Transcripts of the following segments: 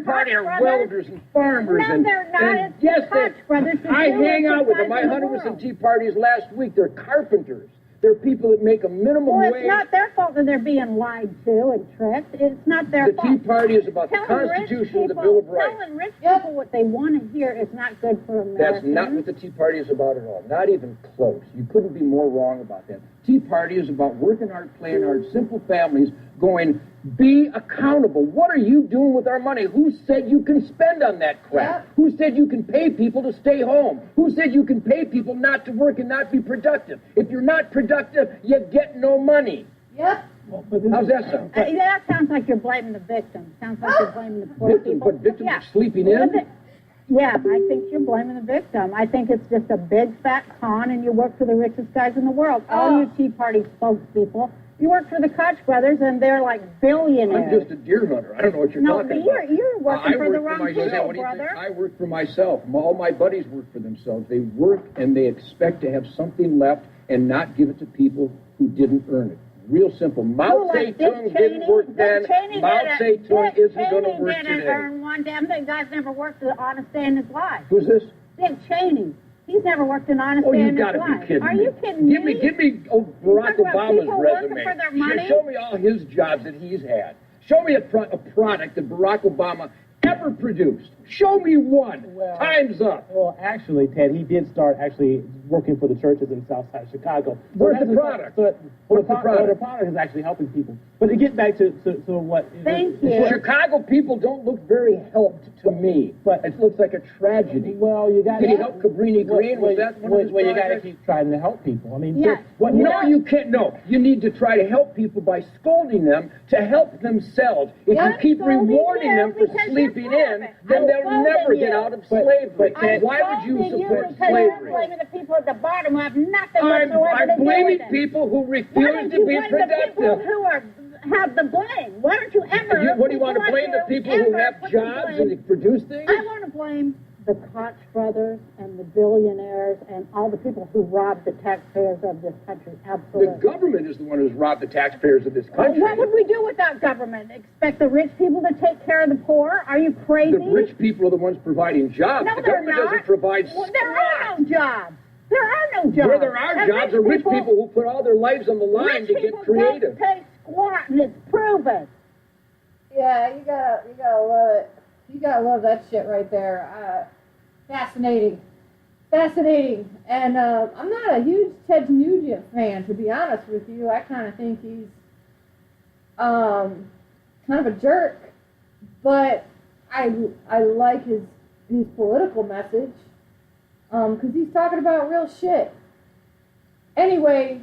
Party are welders and farmers. No, they're not. And It's yes, the Koch brothers. I hang out with them. I hunted with some Tea Parties last week. They're carpenters. They're people that make a minimum well, wage. It's not their fault that they're being lied to and tricked. It's not their fault. The Tea Party is about the Constitution and the Bill of Rights. Telling rich people what they want to hear is not good for Americans. That's not what the Tea Party is about at all. Not even close. You couldn't be more wrong about that. Tea Party is about working hard, playing hard, simple families going, be accountable. What are you doing with our money? Who said you can spend on that crap? Yep. Who said you can pay people to stay home? Who said you can pay people not to work and not be productive? If you're not productive, you get no money. Yep. Well, how's that sound? That sounds like you're blaming the victim. Sounds like you're blaming the poor people. What, victims are sleeping in? Yeah, I think you're blaming the victim. I think it's just a big fat con, and you work for the richest guys in the world. All you Tea Party spokespeople, you work for the Koch brothers, and they're like billionaires. I'm just a deer hunter. I don't know what you're talking about. No, you're working for the wrong people, brother. I work for myself. All my buddies work for themselves. They work, and they expect to have something left and not give it to people who didn't earn it. Real simple. Mao Zedong didn't work then. Mao Zedong isn't going to work today. Didn't earn one damn thing. Guy's never worked an honest day in his life. Who's this? Dick Cheney. He's never worked an honest day in his life. Oh, you gotta be kidding me. Are you kidding me? Give me Barack Obama's resume. For their money? Show me all his jobs that he's had. Show me a product that Barack Obama ever produced. Show me one. Well, time's up. Well, actually, Ted, he did start actually working for the churches in South Side Chicago. Where's the product? What's the product? The product is actually helping people. But to get back to what... Thank you. Chicago people don't look very helped to me, but it looks like a tragedy. Well, you got to... Did he help Cabrini Green? Was that one of his you got to keep trying to help people. I mean... Yes. No, you can't. No. You need to try to help people by scolding them to help themselves. If you keep rewarding them for sleeping in, then they'll never get out of slavery. Why would you support slavery? You're blaming the people at the bottom who have nothing whatsoever I'm to do blaming with it. people who refuse to be productive. The people who have the blame. Why don't you ever... What do you want to blame the people who have jobs and produce things? I want to blame the Koch brothers and the billionaires and all the people who robbed the taxpayers of this country. Absolutely. The government is the one who's robbed the taxpayers of this country. What would we do without government? Expect the rich people to take care of the poor? Are you crazy? The rich people are the ones providing jobs. No, the they're government not. doesn't provide There are no jobs. There are no jobs. Where there are jobs are rich people who put all their lives on the line to get creative. Rich people don't pay squat, and it's proven. Yeah, you gotta love it. You gotta love that shit right there. Fascinating. And I'm not a huge Ted Nugent fan, to be honest with you. I kind of think he's kind of a jerk, but I like his political message because he's talking about real shit. Anyway,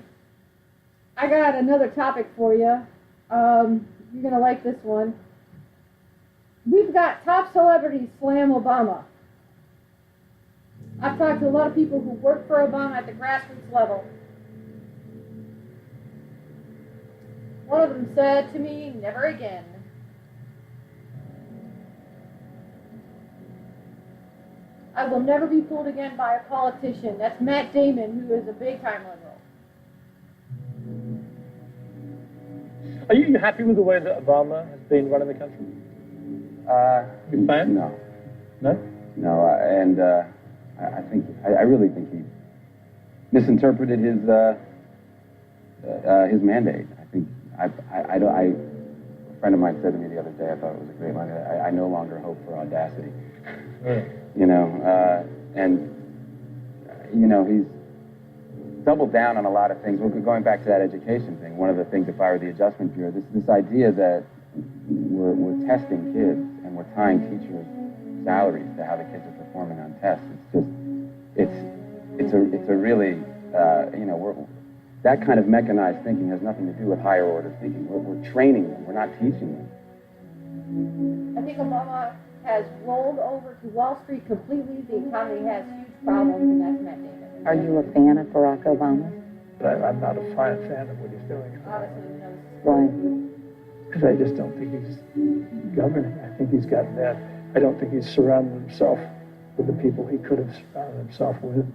I got another topic for you. You're gonna like this one. We've got top celebrities slam Obama. I've talked to a lot of people who work for Obama at the grassroots level. One of them said to me, never again. I will never be fooled again by a politician. That's Matt Damon, who is a big-time liberal. Are you happy with the way that Obama has been running the country? You fan? No. No? No, I really think he misinterpreted his mandate. A friend of mine said to me the other day, I thought it was a great line, I no longer hope for audacity. He's doubled down on a lot of things. We're going back to that education thing. One of the things, if I were the Adjustment Bureau, this idea that we're testing kids and we're tying teachers' salaries to how the kids are performing on tests. It's a really, that kind of mechanized thinking has nothing to do with higher order thinking. We're training them. We're not teaching them. I think Obama has rolled over to Wall Street completely. The economy has huge problems, and that's Matt Damon. Are you a fan of Barack Obama? I'm not a fan of what he's doing. Honestly, no. Why? Because I just don't think he's governing. I think he's gotten that. I don't think he's surrounded himself with the people he could have surrounded himself with.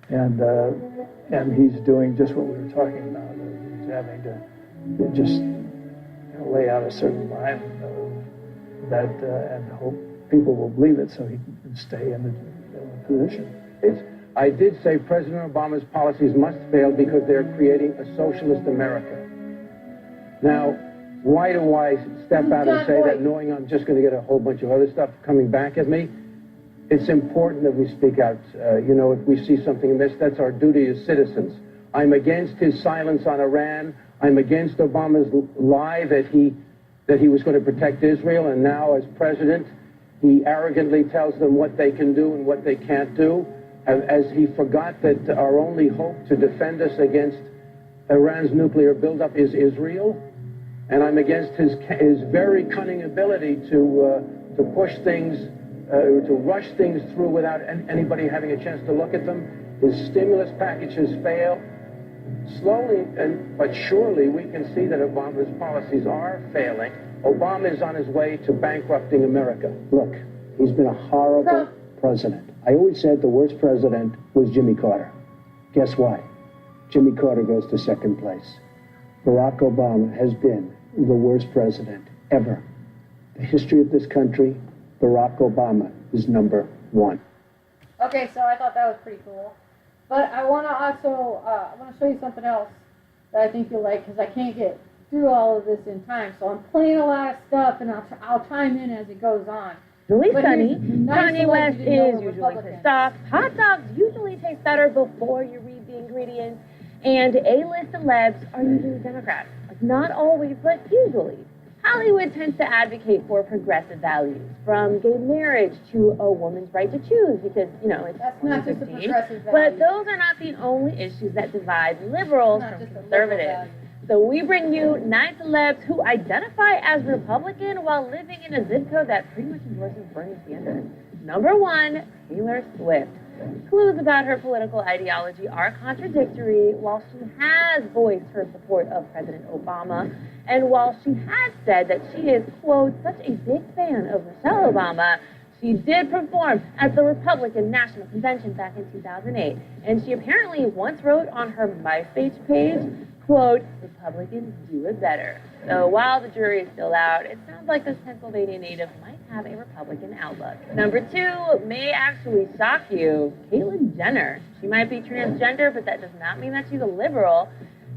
And he's doing just what we were talking about. He's having to just lay out a certain line of that and hope people will believe it so he can stay in the position. I did say President Obama's policies must fail because they're creating a socialist America. Now, why do I step out and say that knowing I'm just going to get a whole bunch of other stuff coming back at me? It's important that we speak out. If we see something amiss, that's our duty as citizens. I'm against his silence on Iran. I'm against Obama's lie that he was going to protect Israel, and now as president, he arrogantly tells them what they can do and what they can't do, as he forgot that our only hope to defend us against Iran's nuclear buildup is Israel. And I'm against his very cunning ability to push things, to rush things through without anybody having a chance to look at them. His stimulus packages fail. Slowly but surely, we can see that Obama's policies are failing. Obama is on his way to bankrupting America. Look, he's been a horrible president. I always said the worst president was Jimmy Carter. Guess why? Jimmy Carter goes to second place. Barack Obama has been the worst president ever. The history of this country, Barack Obama is number one. Okay, so I thought that was pretty cool. But I want to also, I want to show you something else that I think you'll like, because I can't get through all of this in time. So I'm playing a lot of stuff, and I'll chime in as it goes on. Really But sunny. here's nice Kanye to let West you know is we're usually Republicans. pissed off. Hot dogs usually taste better before you read the ingredients. And A-list celebs are usually Democrats. Like, not always, but usually. Hollywood tends to advocate for progressive values, from gay marriage to a woman's right to choose, because, it's That's not just a 2015. progressive value. But those are not the only issues that divide liberals Not from just a liberal conservatives. value. So we bring you 9 celebs who identify as Republican while living in a zip code that pretty much endorses Bernie Sanders. Number 1, Taylor Swift. Clues about her political ideology are contradictory. While she has voiced her support of President Obama, and while she has said that she is, quote, such a big fan of Michelle Obama, she did perform at the Republican National Convention back in 2008. And she apparently once wrote on her MySpace page, quote, Republicans do it better. So while the jury is still out, it sounds like this Pennsylvania native might have a Republican outlook. Number 2 may actually shock you. Caitlyn Jenner. She might be transgender, but that does not mean that she's a liberal.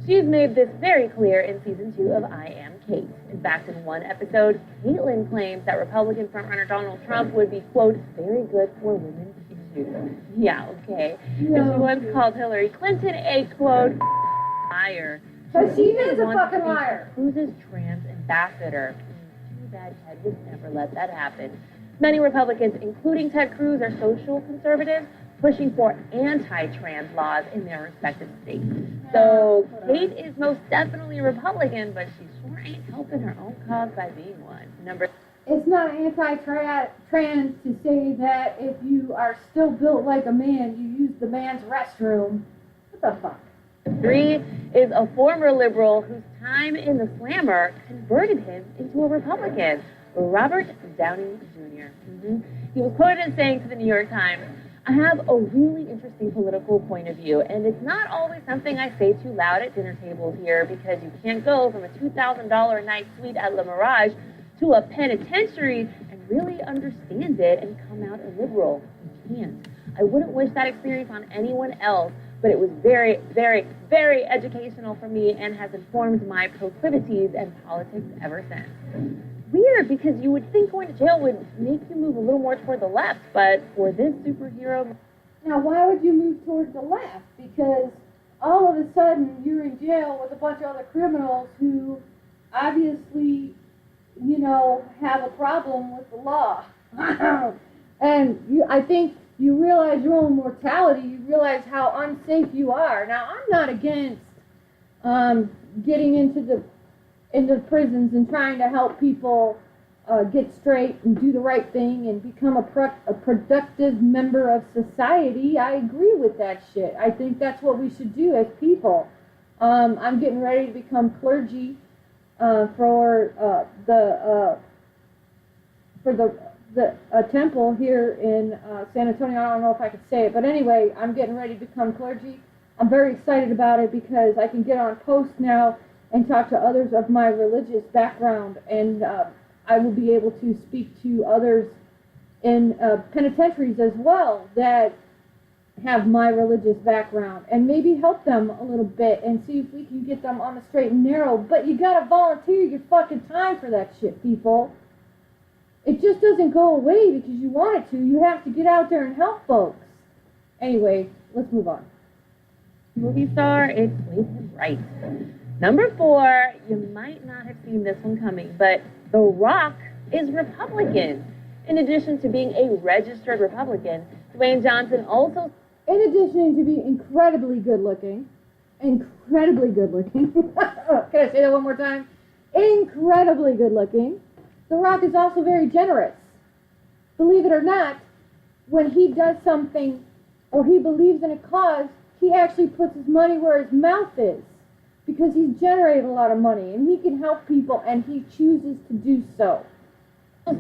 She's made this very clear in season 2 of I Am Kate. In fact, in one episode, Caitlyn claims that Republican frontrunner Donald Trump would be, quote, very good for women's issues. Yeah, okay. And she once called Hillary Clinton a, quote, liar. But she is a wants fucking to be liar. Cruz's trans ambassador. Too bad Ted would never let that happen. Many Republicans, including Ted Cruz, are social conservatives, pushing for anti-trans laws in their respective states. So Kate is most definitely a Republican, but she sure ain't helping her own cause by being one. It's not anti-trans to say that if you are still built like a man, you use the man's restroom. What the fuck? 3 is a former liberal whose time in the slammer converted him into a Republican, Robert Downey Jr. He was quoted as saying to the New York Times, I have a really interesting political point of view, and it's not always something I say too loud at dinner tables here, because you can't go from a $2,000 a night suite at Le Mirage to a penitentiary and really understand it and come out a liberal. You can't. I wouldn't wish that experience on anyone else, but it was very, very, very educational for me and has informed my proclivities and politics ever since. Weird, because you would think going to jail would make you move a little more toward the left, but for this superhero... Now, why would you move toward the left? Because all of a sudden you're in jail with a bunch of other criminals who obviously, have a problem with the law. And I think you realize your own mortality, you realize how unsafe you are. Now, I'm not against getting into prisons and trying to help people get straight and do the right thing and become a productive member of society. I agree with that shit. I think that's what we should do as people. I'm getting ready to become clergy for the temple here in San Antonio. I don't know if I could say it, but anyway, I'm getting ready to become clergy. I'm very excited about it because I can get on post now and talk to others of my religious background, and I will be able to speak to others in penitentiaries as well that have my religious background, and maybe help them a little bit and see if we can get them on the straight and narrow. But you gotta volunteer your fucking time for that shit, people. It just doesn't go away because you want it to. You have to get out there and help folks. Anyway, let's move on. Movie star, it's Clayton Wright. Number 4, you might not have seen this one coming, but The Rock is Republican. In addition to being a registered Republican, Dwayne Johnson also... In addition to being incredibly good looking, can I say that one more time? Incredibly good looking, The Rock is also very generous. Believe it or not, when he does something or he believes in a cause, he actually puts his money where his mouth is, because he's generated a lot of money and he can help people, and he chooses to do so.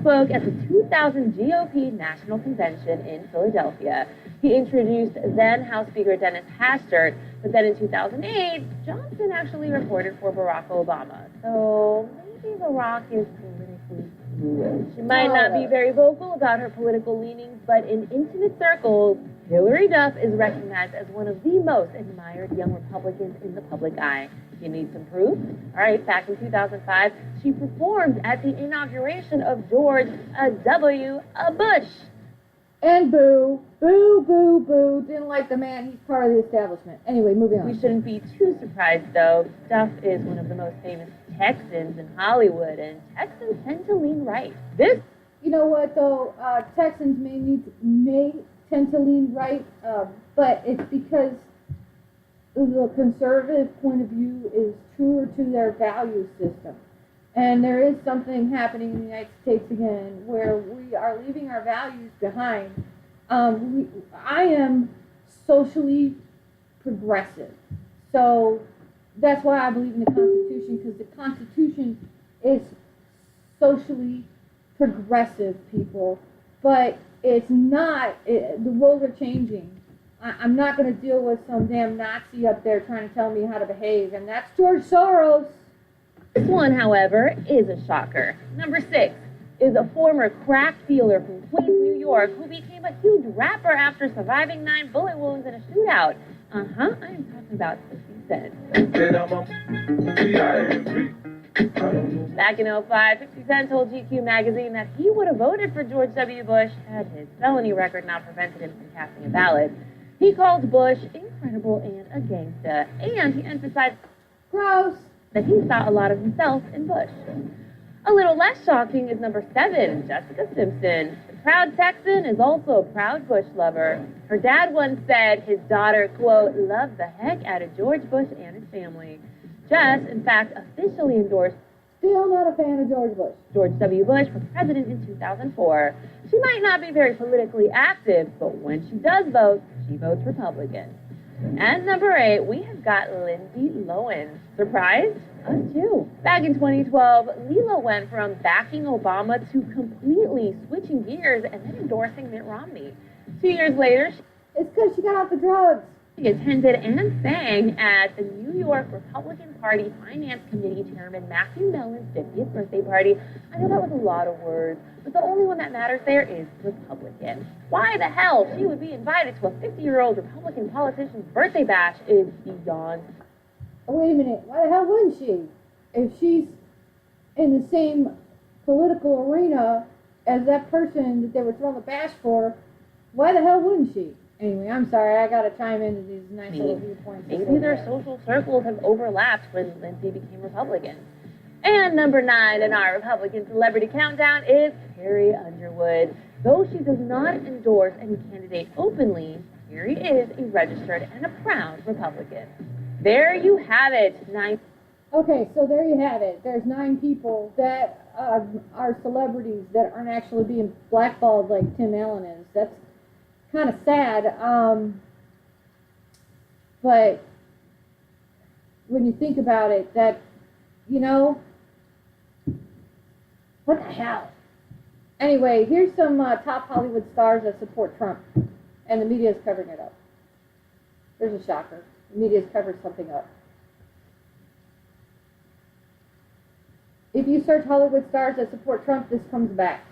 Spoke at the 2000 GOP National Convention in Philadelphia. He introduced then House Speaker Dennis Hastert, but then in 2008, Johnson actually reported for Barack Obama. So maybe The Rock is politically fluid. She might not be very vocal about her political leanings, but in intimate circles, Hillary Duff is recognized as one of the most admired young Republicans in the public eye. You need some proof? All right, back in 2005, she performed at the inauguration of George W. Bush. And boo, boo, boo, boo. Didn't like the man. He's part of the establishment. Anyway, moving on. We shouldn't be too surprised, though. Duff is one of the most famous Texans in Hollywood, and Texans tend to lean right. You know what, though? Texans may tend to lean right, but it's because the conservative point of view is truer to their value system. And there is something happening in the United States again where we are leaving our values behind. I am socially progressive. So that's why I believe in the Constitution, because the Constitution is socially progressive, people. But it's not, the roles are changing. I'm not going to deal with some damn Nazi up there trying to tell me how to behave, and that's George Soros. This one, however, is a shocker. Number 6 is a former crack dealer from Queens, New York, who became a huge rapper after surviving 9 bullet wounds in a shootout. I am talking about 50 Cent. Back in 2005, 50 Cent told GQ magazine that he would have voted for George W. Bush had his felony record not prevented him from casting a ballot. He called Bush incredible and a gangsta, and he emphasized Gross. that he saw a lot of himself in Bush. A little less shocking is number 7, Jessica Simpson. The proud Texan is also a proud Bush lover. Her dad once said his daughter, quote, loved the heck out of George Bush and his family. Jess, in fact, officially endorsed Still not a fan of George Bush. George W. Bush for president in 2004. She might not be very politically active, but when she does vote, she votes Republican. And number 8, we have got Lindsay Lohan. Surprised? Us too. Back in 2012, Lila went from backing Obama to completely switching gears and then endorsing Mitt Romney. 2 years later, It's because she got off the drugs. she attended and sang at the New York Republican Party Finance Committee Chairman Matthew Mellon's 50th birthday party. I know that was a lot of words, but the only one that matters there is Republican. Why the hell she would be invited to a 50-year-old Republican politician's birthday bash is beyond. Oh, wait a minute. Why the hell wouldn't she? If she's in the same political arena as that person that they were throwing the bash for, why the hell wouldn't she? Anyway, I'm sorry, I gotta chime into these nice little viewpoints. Maybe their social circles have overlapped when Lindsay became Republican. And number 9 in our Republican celebrity countdown is Carrie Underwood. Though she does not endorse any candidate openly, Carrie is a registered and a proud Republican. There you have it. 9. Okay, so there you have it. There's 9 people that are celebrities that aren't actually being blackballed like Tim Allen is. That's kind of sad, but when you think about it, that, you know, what the hell? Anyway, here's some top Hollywood stars that support Trump, and the media is covering it up. There's a shocker. The media has covered something up. If you search Hollywood stars that support Trump, this comes back.